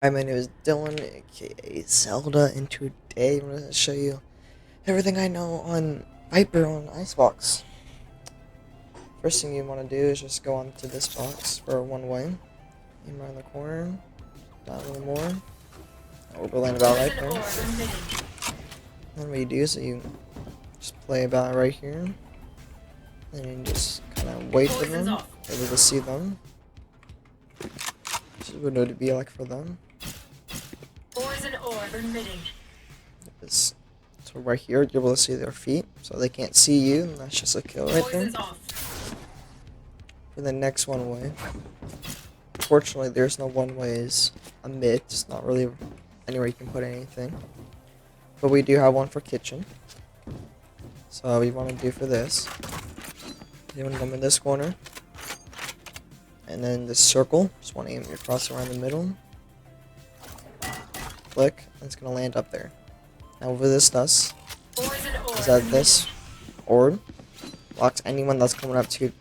Hi, my name is Dylan, aka Zelda, and today I'm going to show you everything I know on Viper on Icebox. First thing you want to do is just go onto this box for one way, aim around the corner, down a little more, we'll land about right there. Then what you do is you just play about right here, and you just kind of wait for them, able to see them. This is what it would be like for them. Poison orb emitting. So right here, you're able to see their feet, so they can't see you, and that's just a kill right there. For the next one way, fortunately, there's no one ways amid. It's not really anywhere you can put anything, but we do have one for kitchen. So what we want to do for this, you want to come in this corner, and then this circle. Just want to aim your cross around the middle. Click, and it's gonna land up there. Now what this does is that this orb blocks anyone that's coming up to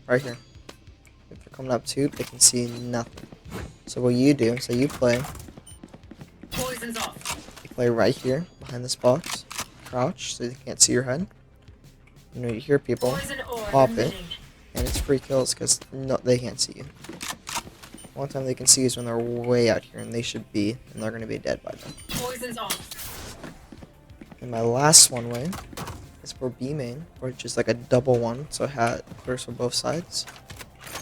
right here. If they're coming up to, they can see nothing. So what you do, so you play right here behind this box, crouch so they can't see your head. You know, you hear people pop it, and it's free kills because no, they can't see you. One time they can see is when they're way out here, and they should be, and they're gonna be dead by then. And my last one way is for B main, which is like a double one, so it had clears from both sides.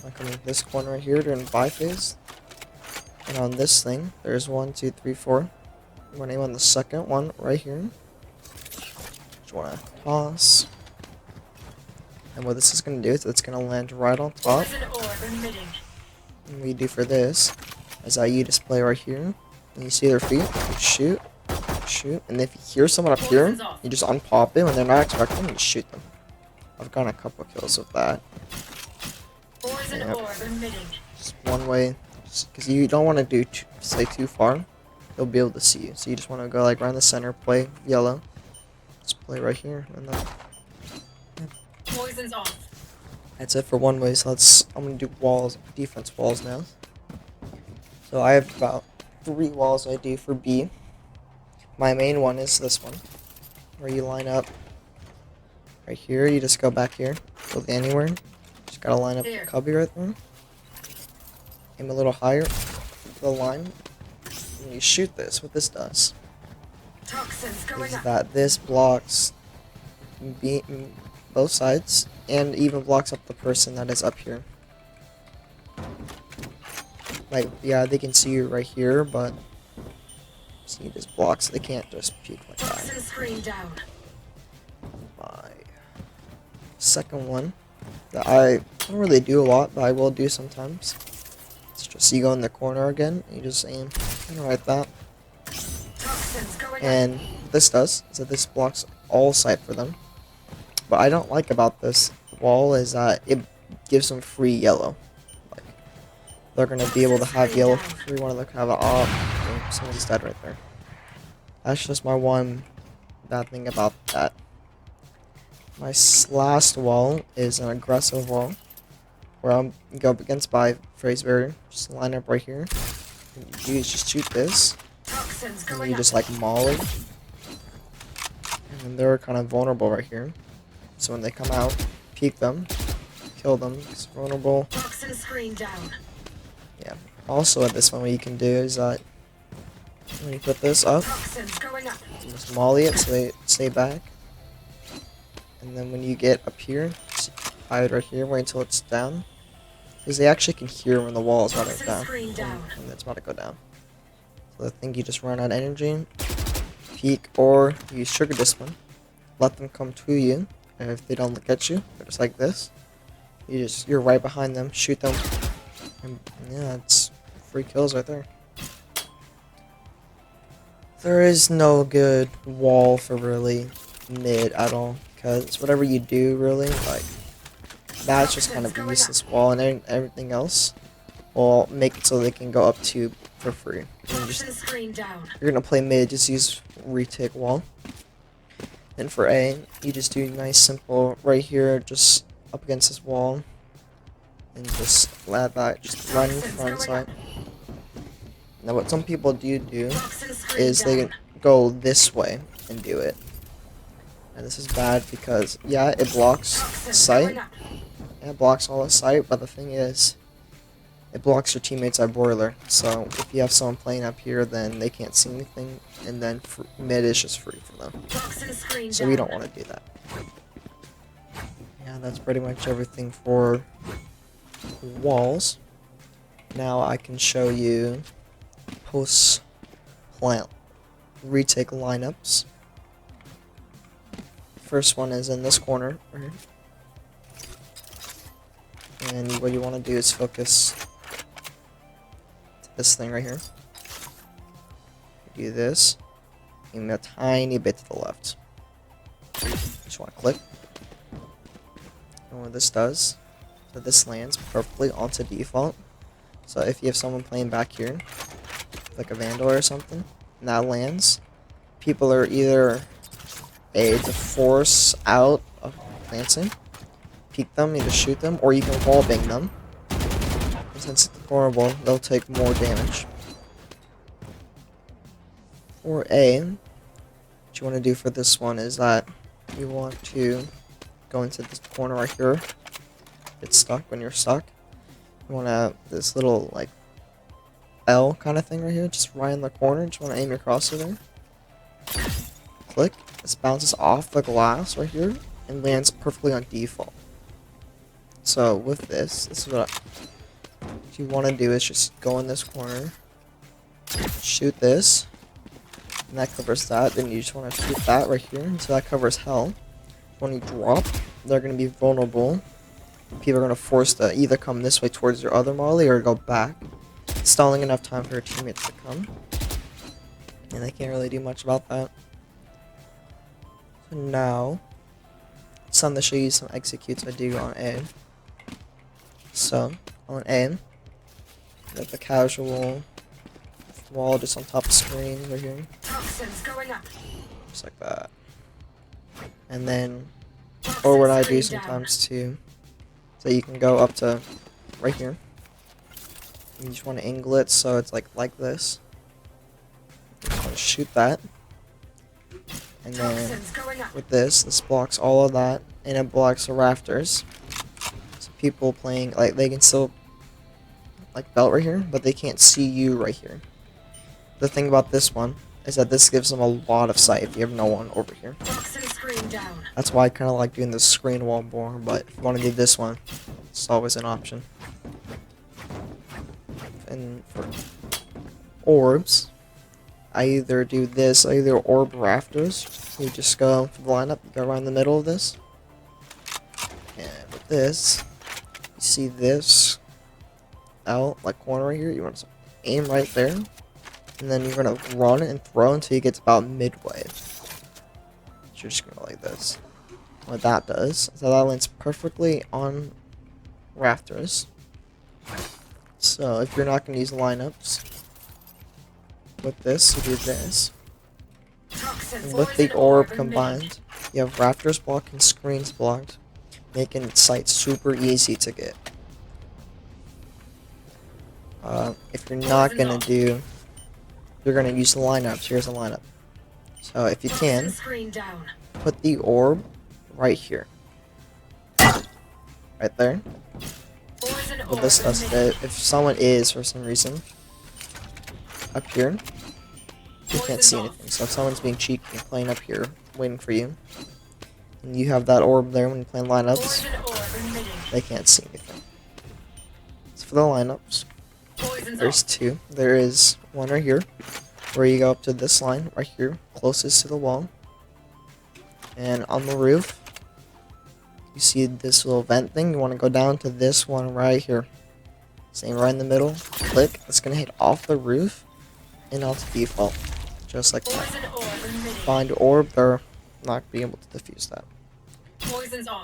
I come in this corner right here during buy phase, and on this thing, there's 1, 2, 3, 4. I'm gonna aim on the second one right here. Just wanna toss. And what this is gonna do is it's gonna land right on top. And what you do for this is that you just play right here, and you see their feet, you shoot, and if you hear someone up here, you just unpop it when they're not expecting, and just shoot them. I've gotten a couple kills with that. Yep. Just one way, because you don't want to do stay too far. They'll be able to see you, so you just want to go like around the center, play yellow. Just play right here, and then. Poison's off. That's it for one way. So I'm gonna do walls, defense walls now. So I have about 3 walls I do for B. My main one is this one, where you line up right here. You just go back here, go anywhere. Just gotta line up the cubby right there. Aim a little higher, the line, and you shoot this. What this does is that this blocks both sides, and even blocks up the person that is up here. Like, yeah, they can see you right here, but see, just blocks. They can't just peek like that. My second one that I don't really do a lot, but I will do sometimes. It's just you go in the corner again, and you just aim kind of like that. And what this does is that this blocks all sight for them. What I don't like about this wall is that it gives them free yellow. Like, they're gonna be able to have yellow for free. One of them can have it off. Someone's dead right there. That's just my one bad thing about that. My last wall is an aggressive wall, where I'm go up against by phrase barrier. Just line up right here. And you just shoot this, and you just like molly, and then they're kind of vulnerable right here. So when they come out, peek them, kill them. It's vulnerable. Yeah. Also, at this one, what you can do is that when you put this up, you just molly it so they stay back. And then when you get up here, just hide right here, wait until it's down. Because they actually can hear when the wall is about to go down. And it's about to go down. So I think you just run out of energy, peek, or use Sugar Discipline. Let them come to you. And if they don't look at you, they're just like this. You're right behind them, shoot them, and yeah, it's free kills right there. There is no good wall for really mid at all, because whatever you do really, like, that's just kind of a useless wall, and everything else will make it so they can go up to for free. You're gonna play mid, just use retake wall. And for A, you just do nice simple right here, just up against this wall, and just let that just run front side. Now what some people do Toxin screen is they down. go this way and do it. And this is bad because, yeah, it blocks Toxins sight. going up. Yeah, it blocks all the sight, but the thing is, it blocks your teammates at boiler. So if you have someone playing up here, then they can't see anything, and then mid is just free for them. Toxin screen So down. we don't want to do that. Yeah, that's pretty much everything for walls. Now I can show you post-plant retake lineups. First one is in this corner right here. And what you want to do is focus to this thing right here. Do this. Aim a tiny bit to the left. Just want to click. And what this does, so this lands perfectly onto default. So if you have someone playing back here, like a Vandal or something, and that lands, people are either to force out of planting, peek them, either shoot them, or you can wallbang them. And since it's horrible, they'll take more damage. For A, what you want to do for this one is that you want to go into this corner right here. Get stuck when you're stuck. You want to have this little, like, L kind of thing right here, just right in the corner. Just want to aim your crosser there. Click. This bounces off the glass right here and lands perfectly on default. So with this is what you want to do is just go in this corner, shoot this, and that covers that. Then you just want to shoot that right here, so that covers hell. When you drop, they're going to be vulnerable. People are going to force to either come this way towards your other molly or go back, stalling enough time for your teammates to come. And they can't really do much about that. So now, it's time to show you some executes I do on A. So, on A, you have the casual wall just on top of screen right here. Toxins going up. Just like that. And then, or what I do sometimes too, so you can go up to right here. You just want to angle it so it's like this. You just want to shoot that. And then with this blocks all of that, and it blocks the rafters. So people playing, like, they can still, like, belt right here, but they can't see you right here. The thing about this one is that this gives them a lot of sight if you have no one over here. That's why I kind of like doing the screen wall more, but if you want to do this one, it's always an option. And for orbs, I either do this, I either orb rafters. You just go for the lineup, go right in the middle of this. And with this, you see this out, like corner right here, you want to aim right there. And then you're going to run and throw until you get to about midway. So you're just going to go like this. What that does is that lands perfectly on rafters. So if you're not going to use lineups, with this, you do this. And with the orb combined, you have rafters blocked and screens blocked, making sight super easy to get. If you're not going to do, you're going to use the lineups. Here's a lineup. So if you can, put the orb right here. Right there. What this does is that if someone is, for some reason, up here, you can't see anything. So if someone's being cheeky and playing up here, waiting for you, and you have that orb there when you're playing lineups, they can't see anything. So for the lineups, there's two. There is one right here, where you go up to this line right here, closest to the wall. And on the roof, you see this little vent thing. You want to go down to this one right here. Same right in the middle. Click. It's going to hit off the roof and out to default. Just like that. Find orb, they're not being able to defuse that.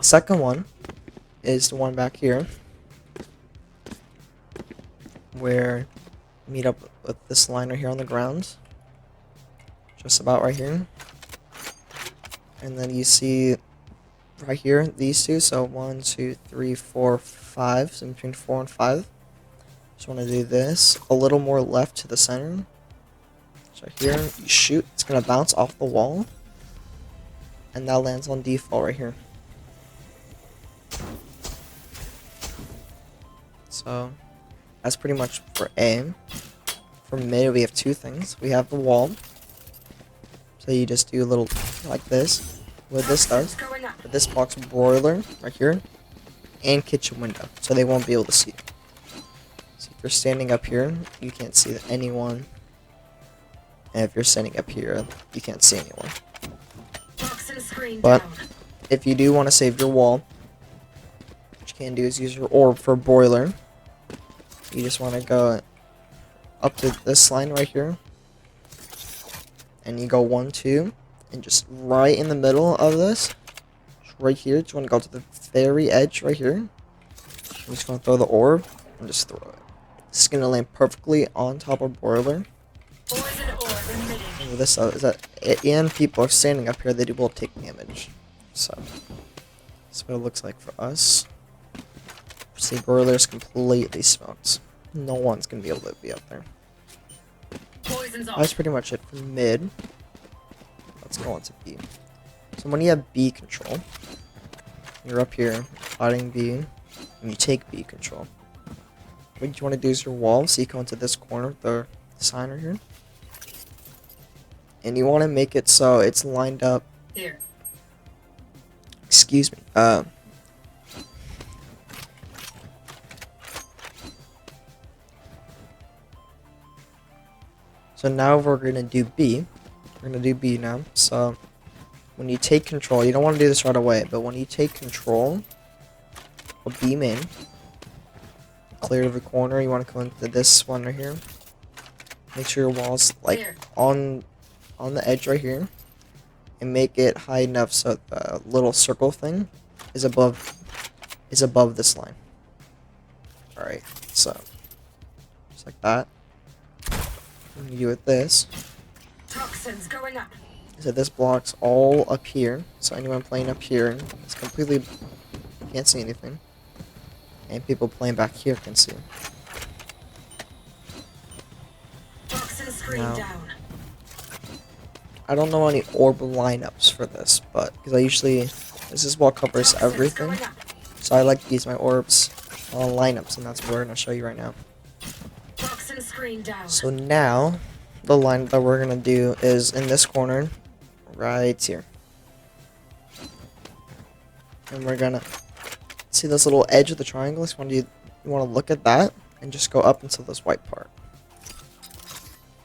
Second one is the one back here, where you meet up with this line right here on the ground. Just about right here. And then you see right here, these two. So 1, 2, 3, 4, 5. So in between 4 and 5. Just want to do this a little more left to the center. So here, you shoot. It's gonna bounce off the wall, and that lands on default right here. So that's pretty much for A. For mid, we have two things. We have the wall. So you just do a little like this. What this does, Going up. this blocks broiler right here and kitchen window, so they won't be able to see. So if you're standing up here, you can't see anyone. And if you're standing up here, you can't see anyone. Box and screen But down. if you do want to save your wall, what you can do is use your orb for broiler. You just want to go up to this line right here, and you go 1, 2, and just right in the middle of this, right here, just want to go to the very edge right here. I'm just going to throw the orb and just throw it. It's going to land perfectly on top of broiler. Poison orb emitting. And what this does is that, and people are standing up here, they will take damage. So, that's what it looks like for us. See, broiler's completely smoked. No one's going to be able to be up there. Poison's off. That's pretty much it for mid. Let's go on to B. So when you have B control, you're up here fighting B, and you take B control. What you want to do is your wall, so you go into this corner, the sign right here, and you want to make it so it's lined up. Here. Excuse me. So now we're gonna do B. We're gonna do B now. So when you take control, you don't want to do this right away, but when you take control of B main, clear the corner, you want to come into this one right here. Make sure your wall's like Clear. on the edge right here, and make it high enough so the little circle thing is above this line. All right, so just like that. And you do with this. Toxins going up. So this blocks all up here. So anyone playing up here is completely can't see anything. And people playing back here can see. Toxin screen Now, down. I don't know any orb lineups for this, but because this is what covers Toxins everything. going up. So I like to use my orbs on lineups, and that's what we're gonna show you right now. Toxin screen down. So now the line that we're gonna do is in this corner, right here. And we're gonna see this little edge of the triangle. So you want to look at that and just go up into this white part.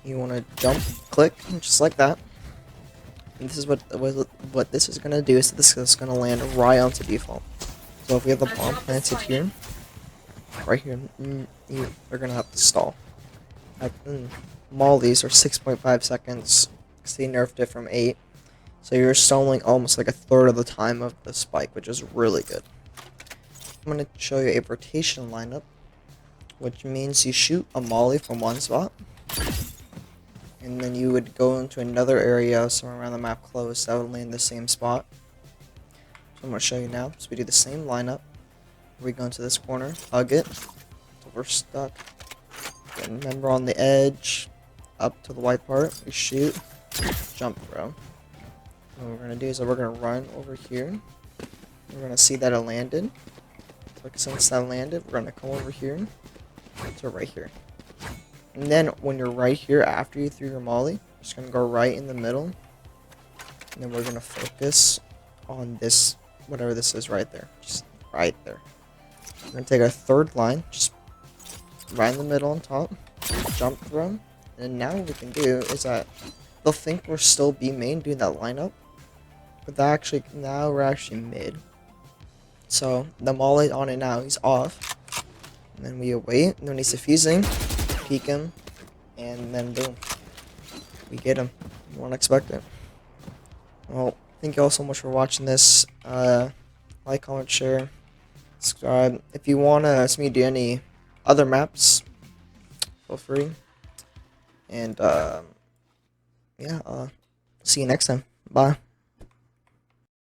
You want to jump, click, just like that. And this is what this is gonna do. Is this is gonna land right onto default. So if we have the bomb planted here, right here, we're gonna have to stall. Mollies are 6.5 seconds. Because they nerfed it from 8. So you're stalling almost like a third of the time of the spike, which is really good. I'm going to show you a rotation lineup, which means you shoot a molly from one spot, and then you would go into another area somewhere around the map close that would land in the same spot. So I'm going to show you now. So we do the same lineup. We go into this corner, hug it, so we're stuck. And remember on the edge, up to the white part, we shoot, jump throw. And what we're going to do is we're going to run over here. We're going to see that it landed. So since that landed, we're going to come over here to right here. And then when you're right here, after you threw your molly, you're just going to go right in the middle. And then we're going to focus on this, whatever this is right there. Just right there. We're going to take our third line, just right in the middle on top, jump throw, and now what we can do is that they'll think we're still B main doing that lineup, but now we're actually mid. So the molly on it now, he's off, and then we wait, and when he's defusing, peek him, and then boom, we get him. You won't expect it. Well, thank you all so much for watching this. Like, comment, share, subscribe. If you want to see me do any other maps, feel free. And yeah, see you next time. Bye.